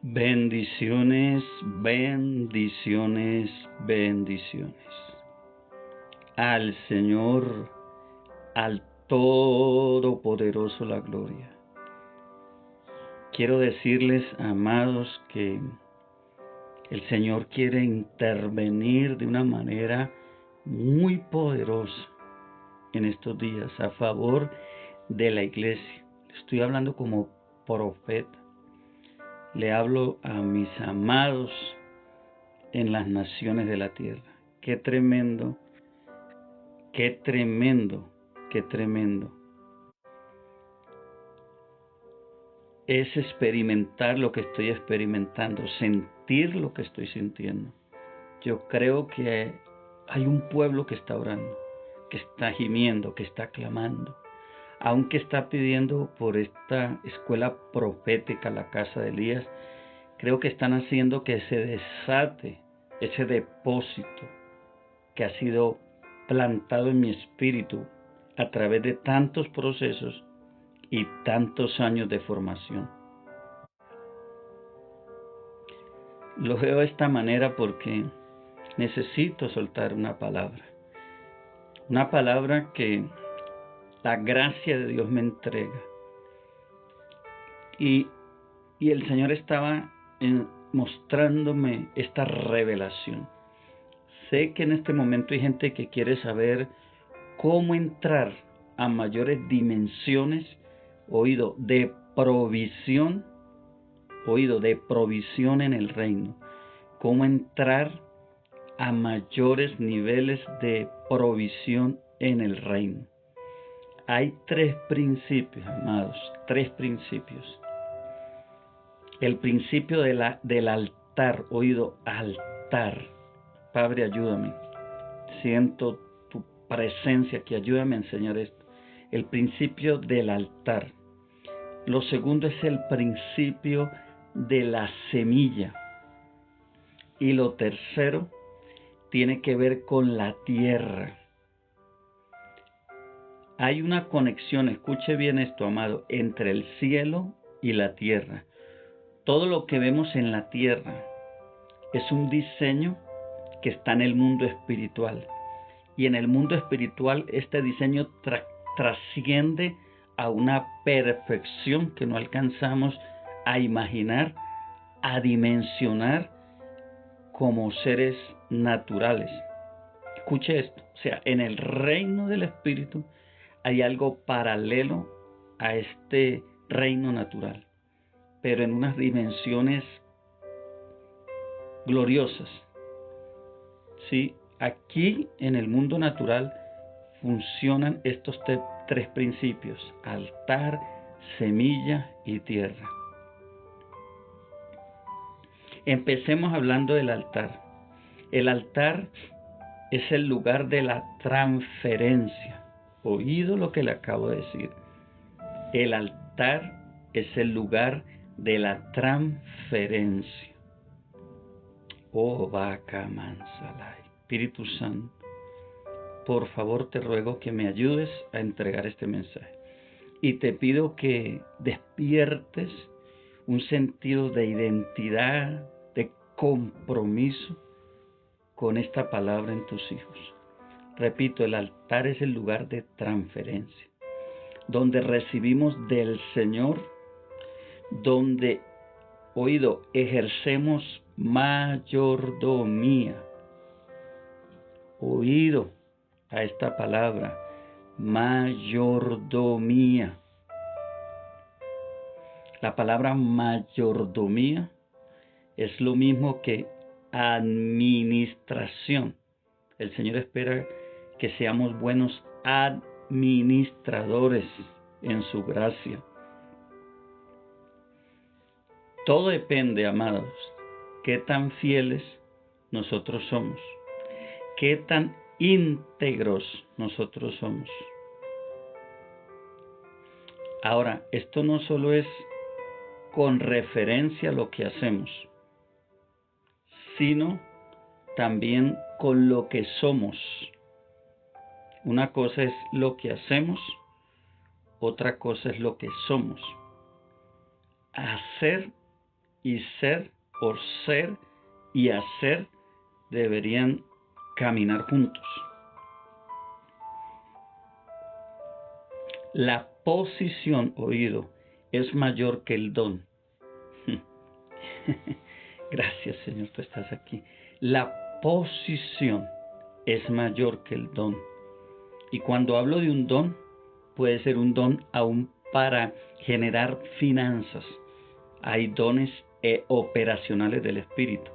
Bendiciones, bendiciones, bendiciones. Al Señor, al Todopoderoso la gloria. Quiero decirles, amados, que el Señor quiere intervenir de una manera muy poderosa en estos días a favor de la iglesia. Estoy hablando como profeta. Le hablo a mis amados en las naciones de la tierra. Qué tremendo, qué tremendo, qué tremendo es experimentar lo que estoy experimentando, sentir lo que estoy sintiendo. Yo creo que hay un pueblo que está orando, que está gimiendo, que está clamando, aunque está pidiendo por esta escuela profética, la casa de Elías. Creo que están haciendo que se desate ese depósito que ha sido plantado en mi espíritu a través de tantos procesos y tantos años de formación. Lo veo de esta manera porque necesito soltar una palabra que la gracia de Dios me entrega. Y el Señor estaba mostrándome esta revelación. Sé que en este momento hay gente que quiere saber cómo entrar a mayores dimensiones, de provisión, de provisión en el reino. Cómo entrar a mayores niveles de provisión en el reino. Hay 3 principios, amados, 3 principios. El principio del altar, altar. Padre, ayúdame. Siento tu presencia aquí, ayúdame a enseñar esto. El principio del altar. Lo segundo es el principio de la semilla. Y lo tercero tiene que ver con la tierra. Hay una conexión, escuche bien esto, amado, entre el cielo y la tierra. Todo lo que vemos en la tierra es un diseño que está en el mundo espiritual. Y en el mundo espiritual este diseño trasciende a una perfección que no alcanzamos a imaginar, a dimensionar como seres naturales. Escuche esto, o sea, en el reino del espíritu hay algo paralelo a este reino natural, pero en unas dimensiones gloriosas. ¿Sí? Aquí en el mundo natural funcionan estos 3 principios: altar, semilla y tierra. Empecemos hablando del altar. El altar es el lugar de la transferencia. Oído lo que le acabo de decir. El altar es el lugar de la transferencia. Oh, vaca mansalai. Espíritu Santo, por favor te ruego que me ayudes a entregar este mensaje. Y te pido que despiertes un sentido de identidad, de compromiso con esta palabra en tus hijos. Repito, el altar es el lugar de transferencia, donde recibimos del Señor, donde, ejercemos mayordomía. Oído a esta palabra, mayordomía. La palabra mayordomía es lo mismo que administración. El Señor espera que seamos buenos administradores en su gracia. Todo depende, amados, qué tan fieles nosotros somos, qué tan íntegros nosotros somos. Ahora, esto no solo es con referencia a lo que hacemos, sino también con lo que somos. Una cosa es lo que hacemos, otra cosa es lo que somos. Hacer y ser o ser y hacer deberían caminar juntos. La posición, oído, es mayor que el don. Gracias, Señor, tú estás aquí. La posición es mayor que el don. Y cuando hablo de un don, puede ser un don aún para generar finanzas. Hay dones operacionales del Espíritu.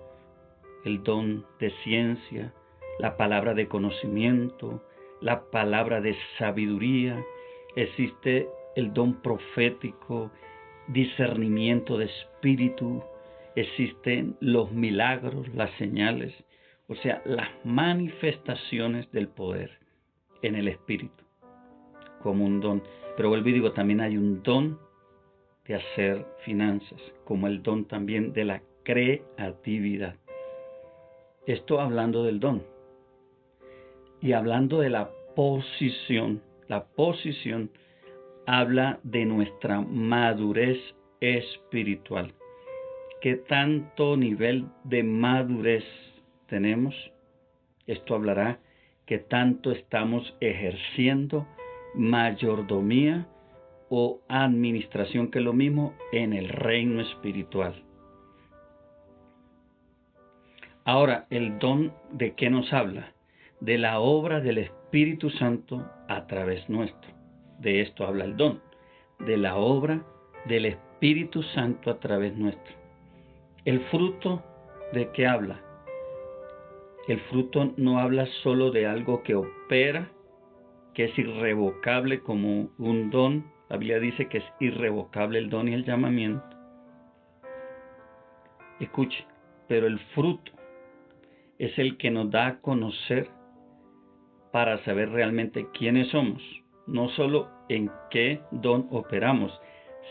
El don de ciencia, la palabra de conocimiento, la palabra de sabiduría. Existe el don profético, discernimiento de espíritu. Existen los milagros, las señales, o sea, las manifestaciones del poder en el Espíritu, como un don. Pero vuelvo y digo, también hay un don de hacer finanzas, como el don también de la creatividad. Esto hablando del don. Y hablando de la posición habla de nuestra madurez espiritual. ¿Qué tanto nivel de madurez tenemos? Esto hablará que tanto estamos ejerciendo mayordomía o administración, que es lo mismo, en el reino espiritual. Ahora, ¿el don de qué nos habla? De la obra del Espíritu Santo a través nuestro. De esto habla el don, de la obra del Espíritu Santo a través nuestro. ¿El fruto de qué habla? El fruto no habla solo de algo que opera, que es irrevocable como un don. La Biblia dice que es irrevocable el don y el llamamiento. Escuche, pero el fruto es el que nos da a conocer para saber realmente quiénes somos. No solo en qué don operamos,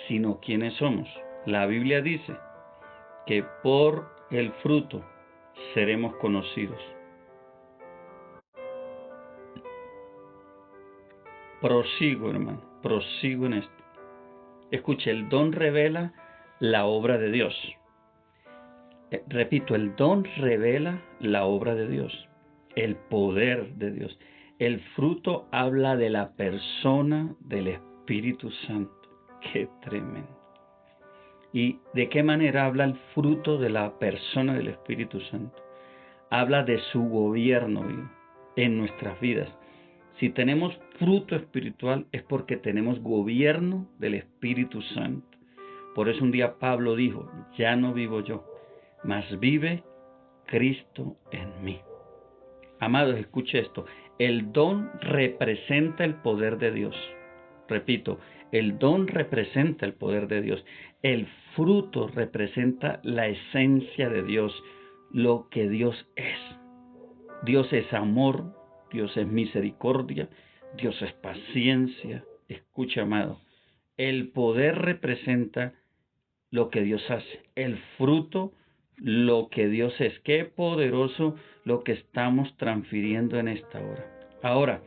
sino quiénes somos. La Biblia dice que por el fruto seremos conocidos. Prosigo, hermano, prosigo en esto. Escuche, el don revela la obra de Dios. Repito, el don revela la obra de Dios, el poder de Dios. El fruto habla de la persona del Espíritu Santo. ¡Qué tremendo! ¿Y de qué manera habla el fruto de la persona del Espíritu Santo? Habla de su gobierno en nuestras vidas. Si tenemos fruto espiritual es porque tenemos gobierno del Espíritu Santo. Por eso un día Pablo dijo, ya no vivo yo, mas vive Cristo en mí. Amados, escuche esto. El don representa el poder de Dios. Repito, el don representa el poder de Dios. El fruto representa la esencia de Dios, lo que Dios es. Dios es amor, Dios es misericordia, Dios es paciencia. Escucha, amado, el poder representa lo que Dios hace. El fruto, lo que Dios es. Qué poderoso lo que estamos transfiriendo en esta hora. Ahora,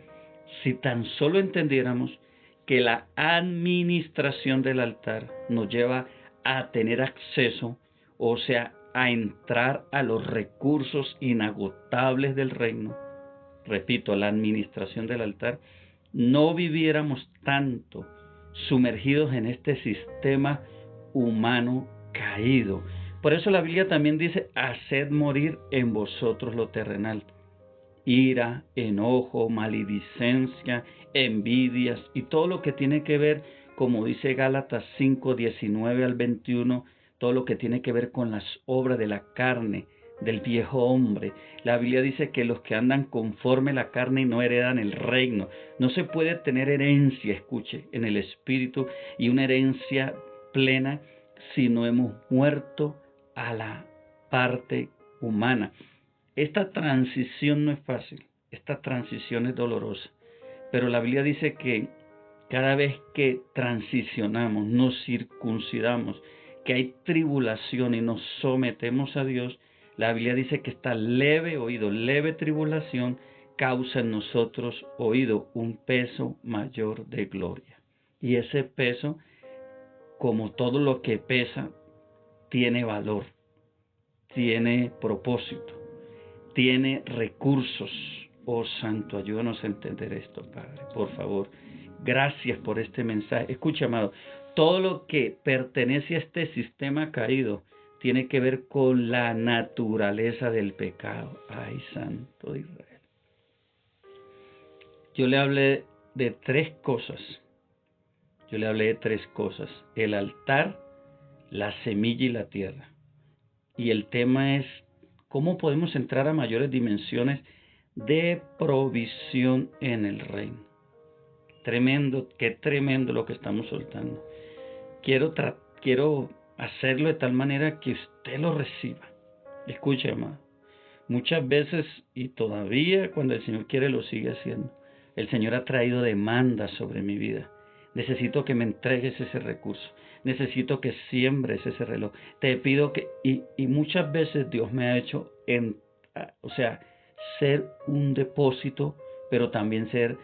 si tan solo entendiéramos que la administración del altar nos lleva a tener acceso, o sea, a entrar a los recursos inagotables del reino. Repito, la administración del altar, no viviéramos tanto sumergidos en este sistema humano caído. Por eso la Biblia también dice, haced morir en vosotros lo terrenal. Ira, enojo, maledicencia, envidias y todo lo que tiene que ver, como dice Gálatas 5, 19 al 21, todo lo que tiene que ver con las obras de la carne, del viejo hombre. La Biblia dice que los que andan conforme la carne no heredan el reino. No se puede tener herencia, escuche, en el espíritu y una herencia plena si no hemos muerto a la parte humana. Esta transición no es fácil, esta transición es dolorosa, pero la Biblia dice que cada vez que transicionamos, nos circuncidamos, que hay tribulación y nos sometemos a Dios, la Biblia dice que esta leve tribulación causa en nosotros, un peso mayor de gloria. Y ese peso, como todo lo que pesa, tiene valor, tiene propósito, tiene recursos. Oh Santo, ayúdanos a entender esto, Padre, por favor. Gracias por este mensaje. Escucha, amado, todo lo que pertenece a este sistema caído tiene que ver con la naturaleza del pecado. Ay, Santo de Israel. Yo le hablé de tres cosas. El altar, la semilla y la tierra. Y el tema es cómo podemos entrar a mayores dimensiones de provisión en el reino. Tremendo, qué tremendo lo que estamos soltando. Quiero hacerlo de tal manera que usted lo reciba. Escuche, amado. Muchas veces, y todavía cuando el Señor quiere lo sigue haciendo, el Señor ha traído demandas sobre mi vida. Necesito que me entregues ese recurso. Necesito que siembres ese reloj. Te pido que... Y muchas veces Dios me ha hecho, ser un depósito, pero también ser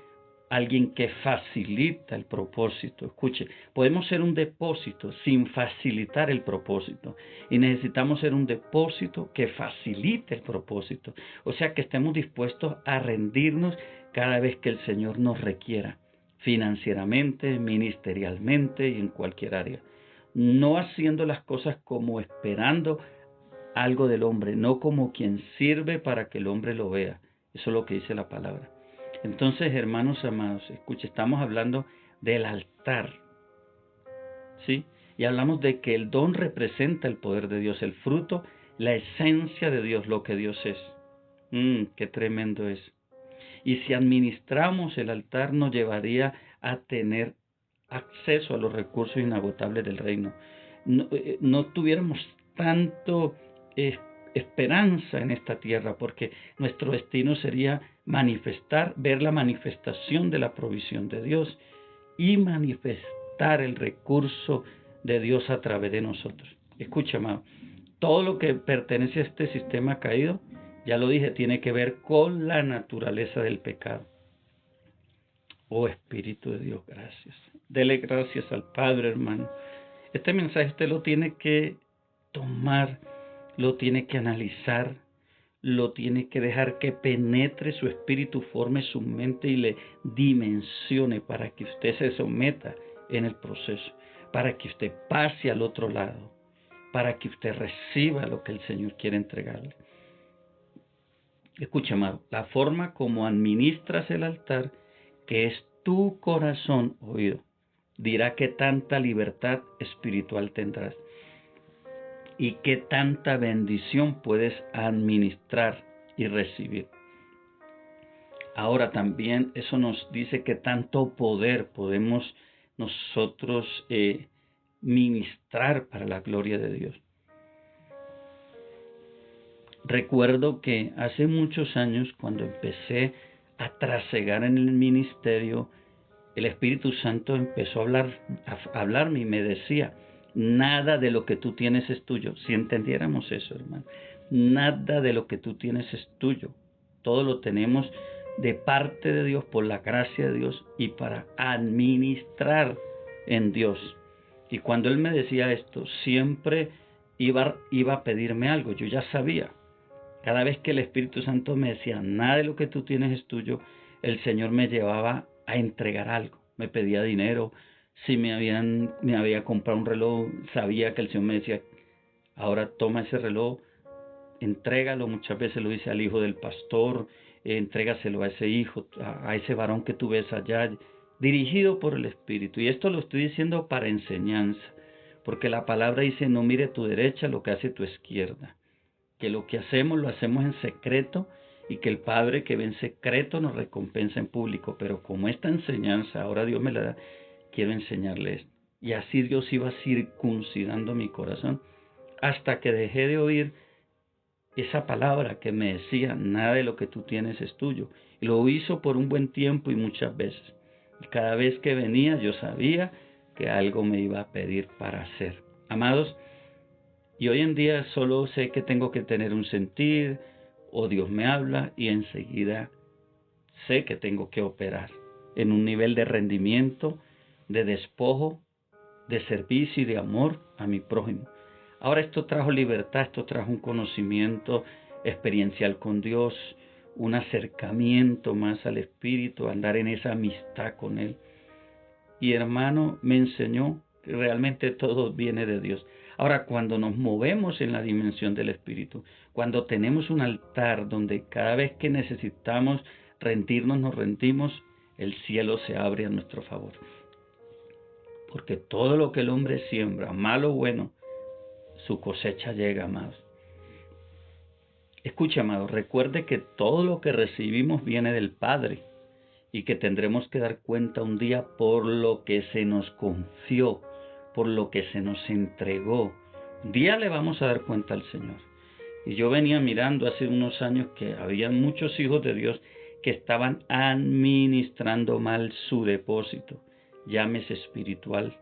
alguien que facilita el propósito. Escuche, podemos ser un depósito sin facilitar el propósito. Y necesitamos ser un depósito que facilite el propósito. O sea, que estemos dispuestos a rendirnos cada vez que el Señor nos requiera, financieramente, ministerialmente y en cualquier área. No haciendo las cosas como esperando algo del hombre, no como quien sirve para que el hombre lo vea. Eso es lo que dice la palabra. Entonces, hermanos amados, escuche, estamos hablando del altar, ¿sí? Y hablamos de que el don representa el poder de Dios, el fruto, la esencia de Dios, lo que Dios es. Qué tremendo es. Y si administramos el altar, nos llevaría a tener acceso a los recursos inagotables del reino. No tuviéramos tanto esperanza en esta tierra, porque nuestro destino sería ver la manifestación de la provisión de Dios y manifestar el recurso de Dios a través de nosotros. Escucha, amado, todo lo que pertenece a este sistema caído, ya lo dije, tiene que ver con la naturaleza del pecado. Oh Espíritu de Dios, gracias. Dele gracias al Padre, hermano. Este mensaje usted lo tiene que tomar, lo tiene que analizar, lo tiene que dejar que penetre su espíritu, forme su mente y le dimensione para que usted se someta en el proceso, para que usted pase al otro lado, para que usted reciba lo que el Señor quiere entregarle. Escucha, amado, la forma como administras el altar, que es tu corazón, oído, dirá qué tanta libertad espiritual tendrás y qué tanta bendición puedes administrar y recibir. Ahora también eso nos dice que tanto poder podemos nosotros ministrar para la gloria de Dios. Recuerdo que hace muchos años, cuando empecé a trasegar en el ministerio, el Espíritu Santo empezó a hablarme y me decía: nada de lo que tú tienes es tuyo. Si entendiéramos eso, hermano, nada de lo que tú tienes es tuyo. Todo lo tenemos de parte de Dios, por la gracia de Dios y para administrar en Dios. Y cuando Él me decía esto, siempre iba a pedirme algo. Yo ya sabía. Cada vez que el Espíritu Santo me decía, nada de lo que tú tienes es tuyo, el Señor me llevaba a entregar algo. Me pedía dinero. Si me había comprado un reloj, sabía que el Señor me decía, ahora toma ese reloj, entrégalo. Muchas veces lo dice al hijo del pastor, entrégaselo a ese hijo, a ese varón que tú ves allá, dirigido por el Espíritu. Y esto lo estoy diciendo para enseñanza, porque la palabra dice, no mire tu derecha lo que hace tu izquierda. Que lo que hacemos lo hacemos en secreto y que el Padre que ve en secreto nos recompensa en público. Pero como esta enseñanza ahora Dios me la da, quiero enseñarle esto. Y así Dios iba circuncidando mi corazón hasta que dejé de oír esa palabra que me decía, nada de lo que tú tienes es tuyo. Y lo hizo por un buen tiempo y muchas veces. Y cada vez que venía yo sabía que algo me iba a pedir para hacer. Amados, y hoy en día solo sé que tengo que tener un sentir, o Dios me habla y enseguida sé que tengo que operar en un nivel de rendimiento, de despojo, de servicio y de amor a mi prójimo. Ahora esto trajo libertad, esto trajo un conocimiento experiencial con Dios, un acercamiento más al Espíritu, andar en esa amistad con Él. Y hermano, me enseñó que realmente todo viene de Dios. Ahora, cuando nos movemos en la dimensión del Espíritu, cuando tenemos un altar donde cada vez que necesitamos rendirnos, nos rendimos, el cielo se abre a nuestro favor. Porque todo lo que el hombre siembra, malo o bueno, su cosecha llega, amados. Escucha, amado, recuerde que todo lo que recibimos viene del Padre y que tendremos que dar cuenta un día por lo que se nos confió, por lo que se nos entregó. Un día le vamos a dar cuenta al Señor. Y yo venía mirando hace unos años que había muchos hijos de Dios que estaban administrando mal su depósito, llámese espiritual,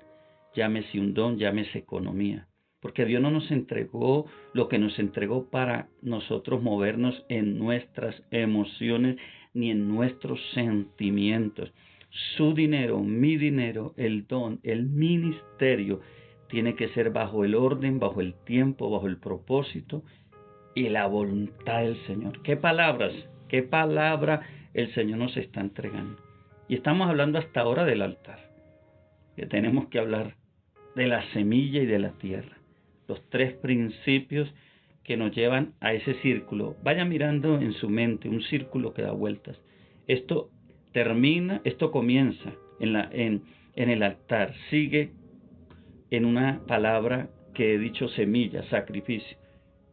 llámese un don, llámese economía. Porque Dios no nos entregó lo que nos entregó para nosotros movernos en nuestras emociones ni en nuestros sentimientos. Su dinero, mi dinero, el don, el ministerio, tiene que ser bajo el orden, bajo el tiempo, bajo el propósito y la voluntad del Señor. ¿Qué palabras? ¿Qué palabra el Señor nos está entregando? Y estamos hablando hasta ahora del altar, que tenemos que hablar de la semilla y de la tierra. Los tres principios que nos llevan a ese círculo. Vaya mirando en su mente un círculo que da vueltas. Esto comienza en el altar, sigue en una palabra que he dicho semilla, sacrificio.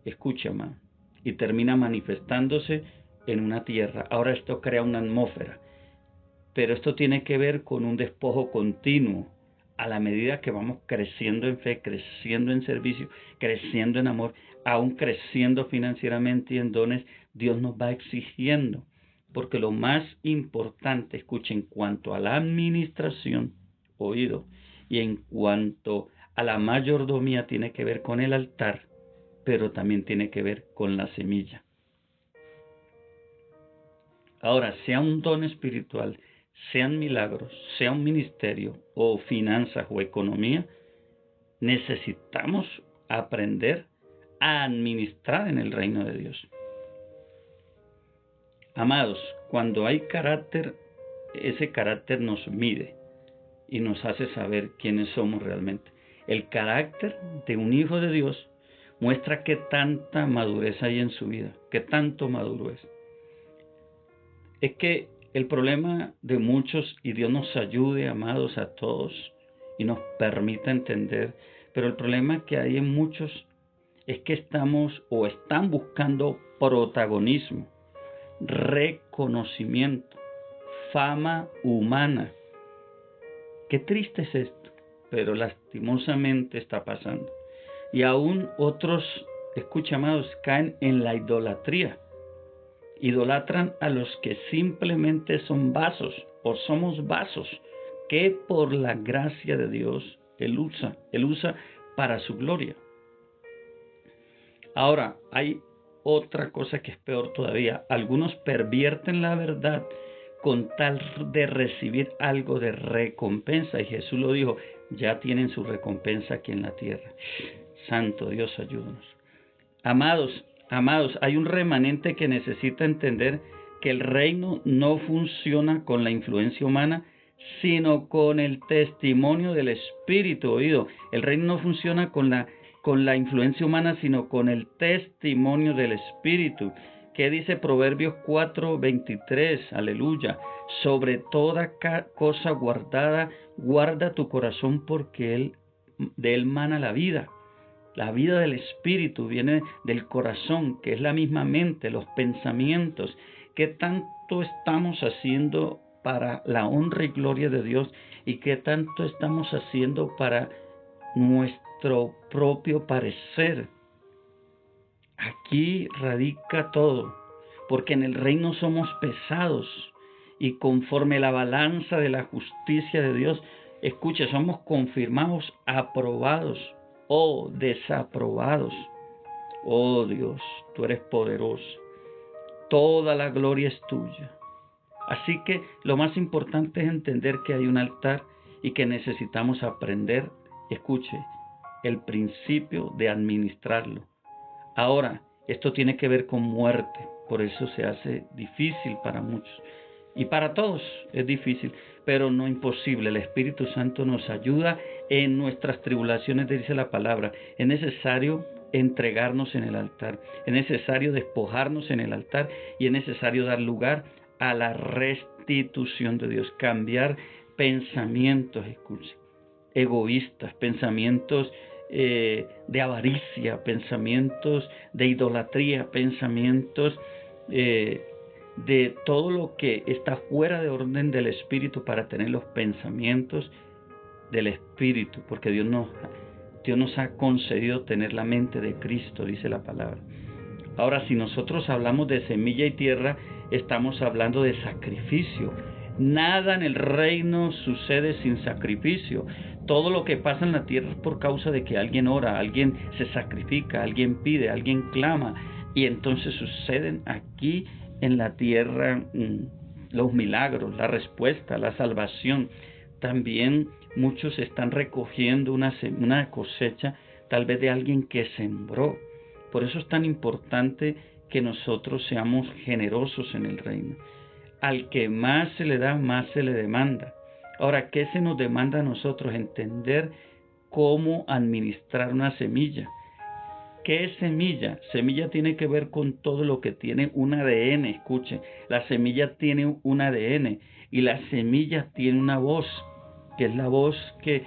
Escucha, hermano, y termina manifestándose en una tierra. Ahora esto crea una atmósfera, pero esto tiene que ver con un despojo continuo. A la medida que vamos creciendo en fe, creciendo en servicio, creciendo en amor, aún creciendo financieramente y en dones, Dios nos va exigiendo. Porque lo más importante, escuchen, en cuanto a la administración, oído, y en cuanto a la mayordomía, tiene que ver con el altar, pero también tiene que ver con la semilla. Ahora, sea un don espiritual, sean milagros, sea un ministerio o finanzas o economía, necesitamos aprender a administrar en el reino de Dios. Amados, cuando hay carácter, ese carácter nos mide y nos hace saber quiénes somos realmente. El carácter de un hijo de Dios muestra qué tanta madurez hay en su vida, qué tanto maduro es. Es que el problema de muchos, y Dios nos ayude, amados, a todos, y nos permita entender, pero el problema que hay en muchos es que estamos o están buscando protagonismo, reconocimiento, fama humana. Qué triste es esto, pero lastimosamente está pasando. Y aún otros, escucha, amados, caen en la idolatría. Idolatran a los que simplemente son vasos o somos vasos que por la gracia de Dios Él usa para su gloria. Ahora, hay otra cosa que es peor todavía. Algunos pervierten la verdad con tal de recibir algo de recompensa. Y Jesús lo dijo, ya tienen su recompensa aquí en la tierra. Santo Dios, ayúdanos. Amados, hay un remanente que necesita entender que el reino no funciona con la influencia humana, sino con el testimonio del Espíritu. Oído, el reino no funciona con la influencia humana, sino con el testimonio del Espíritu. ¿Qué dice Proverbios 4:23? Aleluya. Sobre toda cosa guardada, guarda tu corazón, porque de él mana la vida. La vida del Espíritu viene del corazón, que es la misma mente, los pensamientos. ¿Qué tanto estamos haciendo para la honra y gloria de Dios? ¿Y qué tanto estamos haciendo para nuestro propio parecer? Aquí radica todo, porque en el reino somos pesados y conforme la balanza de la justicia de Dios, escucha, somos confirmados, aprobados o desaprobados. Oh Dios, tú eres poderoso. Toda la gloria es tuya. Así que lo más importante es entender que hay un altar y que necesitamos aprender, escuche, el principio de administrarlo. Ahora, esto tiene que ver con muerte, por eso se hace difícil para muchos. Y para todos es difícil, pero no imposible. El Espíritu Santo nos ayuda en nuestras tribulaciones, dice la palabra. Es necesario entregarnos en el altar, es necesario despojarnos en el altar y es necesario dar lugar a la restitución de Dios, cambiar pensamientos, escuchen, egoístas, pensamientos de avaricia, pensamientos de idolatría, pensamientos de todo lo que está fuera de orden del Espíritu, para tener los pensamientos del Espíritu, porque Dios nos ha concedido tener la mente de Cristo, dice la palabra. Ahora, si nosotros hablamos de semilla y tierra, estamos hablando de sacrificio. Nada en el reino sucede sin sacrificio. Todo lo que pasa en la tierra es por causa de que alguien ora, alguien se sacrifica, alguien pide, alguien clama. Y entonces suceden aquí en la tierra los milagros, la respuesta, la salvación. También muchos están recogiendo una cosecha, tal vez de alguien que sembró. Por eso es tan importante que nosotros seamos generosos en el reino. Al que más se le da, más se le demanda. Ahora, ¿qué se nos demanda a nosotros? Entender cómo administrar una semilla. ¿Qué es semilla? Semilla tiene que ver con todo lo que tiene un ADN. Escuchen, la semilla tiene un ADN y la semilla tiene una voz, que es la voz que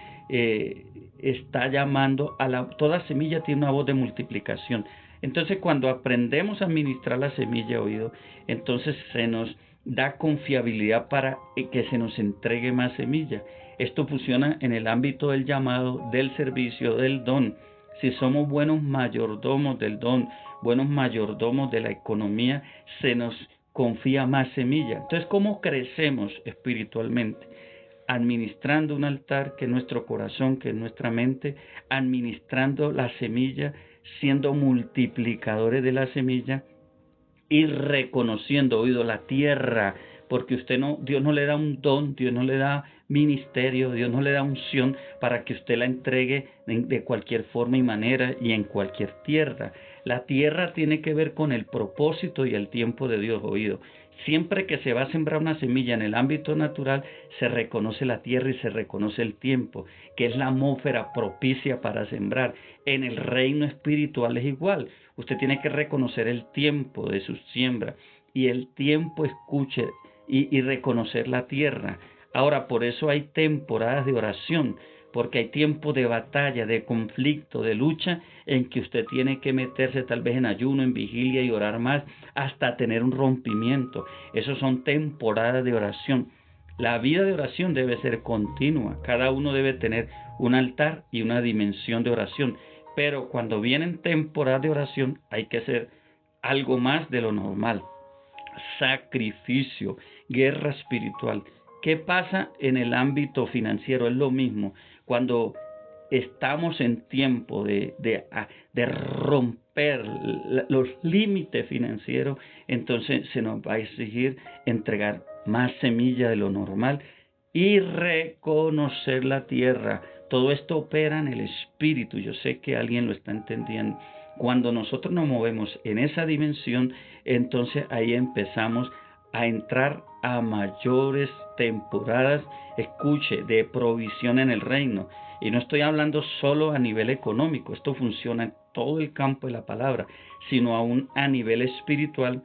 está llamando toda semilla tiene una voz de multiplicación. Entonces, cuando aprendemos a administrar la semilla, oído, entonces se nos da confiabilidad para que se nos entregue más semilla. Esto funciona en el ámbito del llamado, del servicio, del don. Si somos buenos mayordomos del don, buenos mayordomos de la economía, se nos confía más semilla. Entonces, ¿cómo crecemos espiritualmente? Administrando un altar que es nuestro corazón, que es nuestra mente, administrando la semilla, siendo multiplicadores de la semilla y reconociendo, oído, la tierra, porque Dios no le da un don, Dios no le da ministerio, Dios no le da unción para que usted la entregue de cualquier forma y manera y en cualquier tierra. La tierra tiene que ver con el propósito y el tiempo de Dios, oído. Siempre que se va a sembrar una semilla en el ámbito natural, se reconoce la tierra y se reconoce el tiempo, que es la atmósfera propicia para sembrar. En el reino espiritual es igual. Usted tiene que reconocer el tiempo de su siembra y el tiempo, escuche, y reconocer la tierra. Ahora, por eso hay temporadas de oración, porque hay tiempos de batalla, de conflicto, de lucha, en que usted tiene que meterse tal vez en ayuno, en vigilia y orar más, hasta tener un rompimiento. Esos son temporadas de oración. La vida de oración debe ser continua. Cada uno debe tener un altar y una dimensión de oración. Pero cuando vienen temporadas de oración, hay que hacer algo más de lo normal. Sacrificio, guerra espiritual. ¿Qué pasa en el ámbito financiero? Es lo mismo. Cuando estamos en tiempo de romper los límites financieros, entonces se nos va a exigir entregar más semilla de lo normal y reconocer la tierra. Todo esto opera en el espíritu. Yo sé que alguien lo está entendiendo. Cuando nosotros nos movemos en esa dimensión, entonces ahí empezamos a entrar a mayores temporadas, escuche, de provisión en el reino. Y no estoy hablando solo a nivel económico, esto funciona en todo el campo de la palabra, sino aún a nivel espiritual,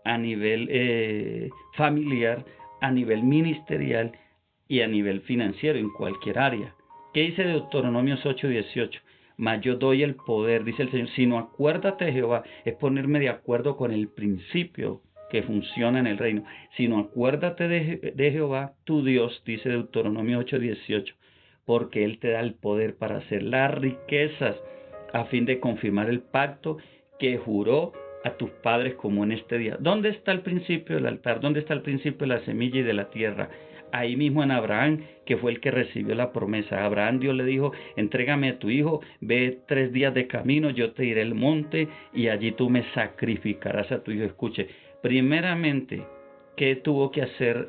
a nivel familiar, a nivel ministerial y a nivel financiero, en cualquier área. ¿Qué dice Deuteronomio 8:18? Mas yo doy el poder, dice el Señor, sino acuérdate de Jehová, es ponerme de acuerdo con el principio que funciona en el reino, sino acuérdate de Jehová, tu Dios, dice Deuteronomio 8:18, porque Él te da el poder para hacer las riquezas, a fin de confirmar el pacto que juró a tus padres como en este día. ¿Dónde está el principio del altar? ¿Dónde está el principio de la semilla y de la tierra? Ahí mismo en Abraham, que fue el que recibió la promesa. A Abraham Dios le dijo, entrégame a tu hijo, ve 3 días de camino, yo te iré al monte y allí tú me sacrificarás a tu hijo. Escuche, primeramente, ¿qué tuvo que hacer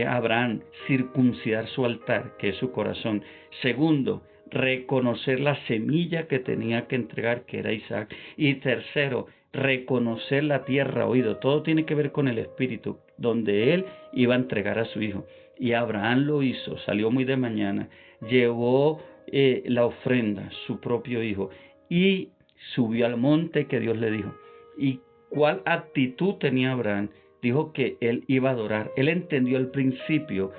Abraham? Circuncidar su altar, que es su corazón. Segundo, reconocer la semilla que tenía que entregar, que era Isaac. Y tercero, reconocer la tierra, oído. Todo tiene que ver con el espíritu, donde él iba a entregar a su hijo. Y Abraham lo hizo, salió muy de mañana, llevó la ofrenda, su propio hijo, y subió al monte que Dios le dijo. ¿Y cuál actitud tenía Abraham? Dijo que él iba a adorar. Él entendió el principio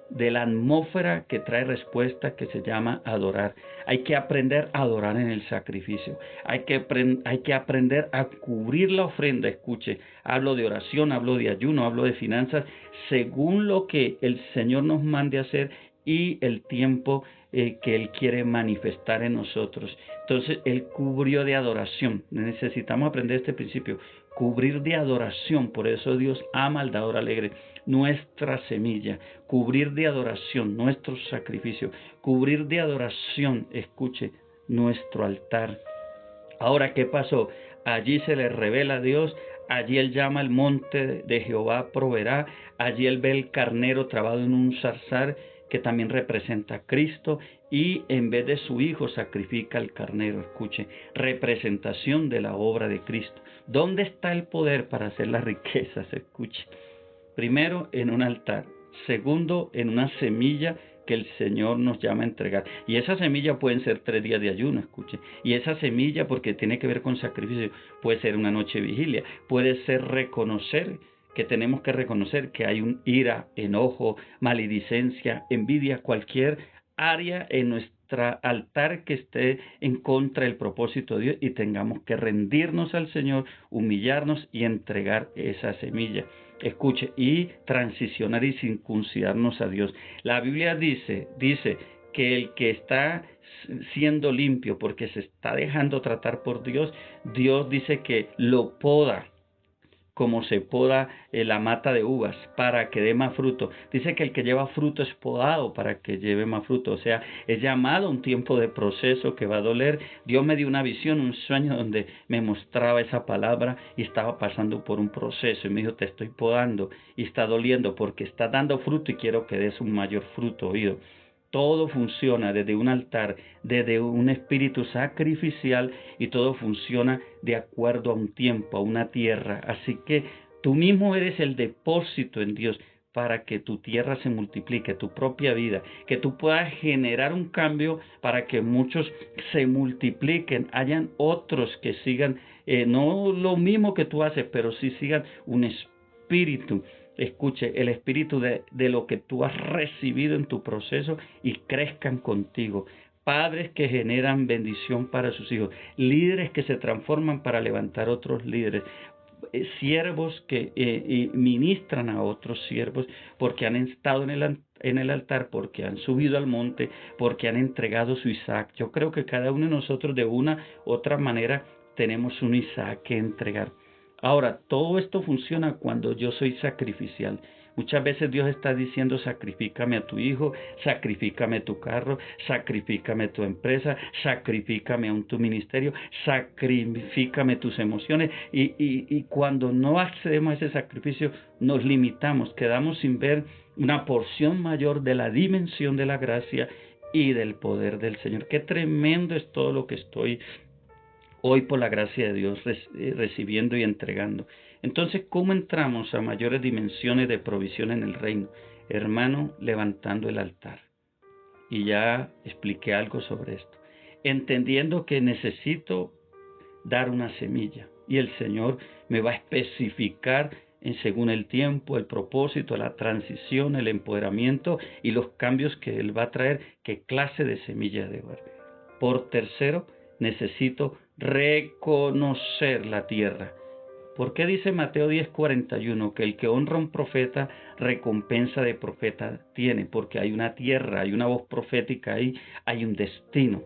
de la atmósfera que trae respuesta, que se llama adorar. Hay que aprender a adorar en el sacrificio. Hay que aprender a cubrir la ofrenda. Escuche, hablo de oración, hablo de ayuno, hablo de finanzas, según lo que el Señor nos mande hacer y el tiempo que Él quiere manifestar en nosotros. Entonces, Él cubrió de adoración. Necesitamos aprender este principio. Cubrir de adoración. Por eso Dios ama al dador alegre. Nuestra semilla, cubrir de adoración nuestro sacrificio, cubrir de adoración, escuche, nuestro altar. Ahora, ¿qué pasó? Allí se le revela a Dios, allí él llama al monte de Jehová proveerá, allí él ve el carnero trabado en un zarzal que también representa a Cristo, y en vez de su hijo sacrifica al carnero. Escuche, representación de la obra de Cristo. ¿Dónde está el poder para hacer las riquezas? Escuche. Primero, en un altar. Segundo, en una semilla que el Señor nos llama a entregar. Y esa semilla pueden ser 3 días de ayuno, escuche. Y esa semilla, porque tiene que ver con sacrificio, puede ser una noche de vigilia. Puede ser reconocer, que tenemos que reconocer que hay un ira, enojo, maledicencia, envidia, cualquier área en nuestro altar que esté en contra del propósito de Dios, y tengamos que rendirnos al Señor, humillarnos y entregar esa semilla. Escuche, y transicionar y circuncidarnos a Dios. La Biblia dice que el que está siendo limpio porque se está dejando tratar por Dios, Dios dice que lo poda, como se poda la mata de uvas para que dé más fruto. Dice que el que lleva fruto es podado para que lleve más fruto. O sea, es llamado a un tiempo de proceso que va a doler. Dios me dio una visión, un sueño donde me mostraba esa palabra y estaba pasando por un proceso. Y me dijo, te estoy podando y está doliendo porque está dando fruto y quiero que des un mayor fruto, oído. Todo funciona desde un altar, desde un espíritu sacrificial, y todo funciona de acuerdo a un tiempo, a una tierra. Así que tú mismo eres el depósito en Dios para que tu tierra se multiplique, tu propia vida, que tú puedas generar un cambio para que muchos se multipliquen, hayan otros que sigan, no lo mismo que tú haces, pero sí sigan un espíritu. Escuche, el espíritu de lo que tú has recibido en tu proceso, y crezcan contigo. Padres que generan bendición para sus hijos, líderes que se transforman para levantar otros líderes, siervos que ministran a otros siervos porque han estado en el altar, porque han subido al monte, porque han entregado su Isaac. Yo creo que cada uno de nosotros de una u otra manera tenemos un Isaac que entregar. Ahora, todo esto funciona cuando yo soy sacrificial. Muchas veces Dios está diciendo, sacrifícame a tu hijo, sacrifícame tu carro, sacrifícame tu empresa, sacrifícame a tu ministerio, sacrifícame tus emociones. Y cuando no accedemos a ese sacrificio, nos limitamos, quedamos sin ver una porción mayor de la dimensión de la gracia y del poder del Señor. Qué tremendo es todo lo que estoy hoy, por la gracia de Dios, recibiendo y entregando. Entonces, ¿cómo entramos a mayores dimensiones de provisión en el reino? Hermano, levantando el altar. Y ya expliqué algo sobre esto. Entendiendo que necesito dar una semilla, y el Señor me va a especificar según el tiempo, el propósito, la transición, el empoderamiento y los cambios que Él va a traer, qué clase de semilla debo dar. Por tercero, necesito reconocer la tierra. ¿Por qué dice Mateo 10:41 que el que honra a un profeta, recompensa de profeta tiene? Porque hay una tierra, hay una voz profética ahí, hay un destino,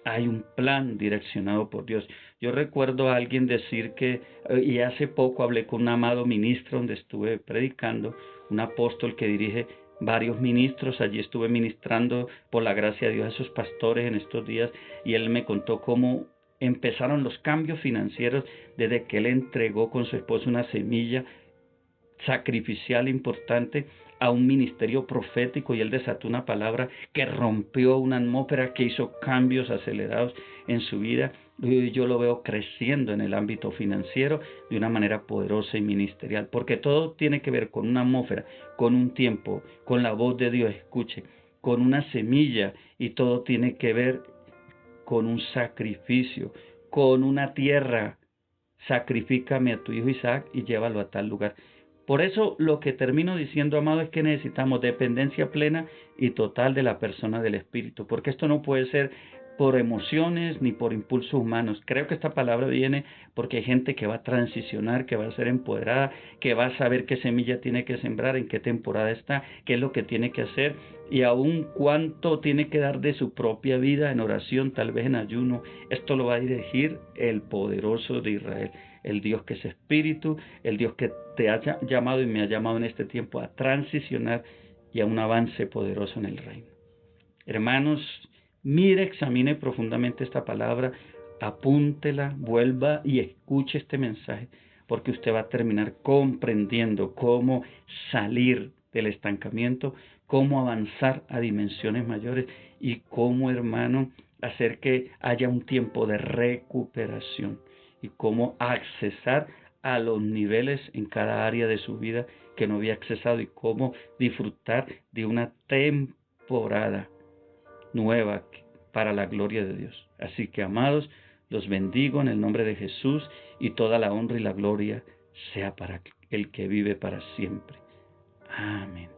hay un plan direccionado por Dios. Yo recuerdo a alguien decir que, y hace poco hablé con un amado ministro donde estuve predicando, un apóstol que dirige varios ministros. Allí estuve ministrando por la gracia de Dios a esos pastores en estos días, y él me contó cómo empezaron los cambios financieros desde que él entregó con su esposa una semilla sacrificial importante, a un ministerio profético, y él desató una palabra que rompió una atmósfera, que hizo cambios acelerados en su vida. Yo lo veo creciendo en el ámbito financiero de una manera poderosa y ministerial, porque todo tiene que ver con una atmósfera, con un tiempo, con la voz de Dios, escuche, con una semilla, y todo tiene que ver con un sacrificio, con una tierra. Sacrifícame a tu hijo Isaac y llévalo a tal lugar. Por eso lo que termino diciendo, amado, es que necesitamos dependencia plena y total de la persona del Espíritu, porque esto no puede ser por emociones ni por impulsos humanos. Creo que esta palabra viene porque hay gente que va a transicionar, que va a ser empoderada, que va a saber qué semilla tiene que sembrar, en qué temporada está, qué es lo que tiene que hacer, y aún cuánto tiene que dar de su propia vida en oración, tal vez en ayuno. Esto lo va a dirigir el poderoso de Israel, el Dios que es espíritu, el Dios que te ha llamado y me ha llamado en este tiempo a transicionar y a un avance poderoso en el reino. Hermanos, mire, examine profundamente esta palabra, apúntela, vuelva y escuche este mensaje, porque usted va a terminar comprendiendo cómo salir del estancamiento, cómo avanzar a dimensiones mayores y cómo, hermano, hacer que haya un tiempo de recuperación y cómo accesar a los niveles en cada área de su vida que no había accesado, y cómo disfrutar de una temporada nueva para la gloria de Dios. Así que, amados, los bendigo en el nombre de Jesús, y toda la honra y la gloria sea para el que vive para siempre. Amén.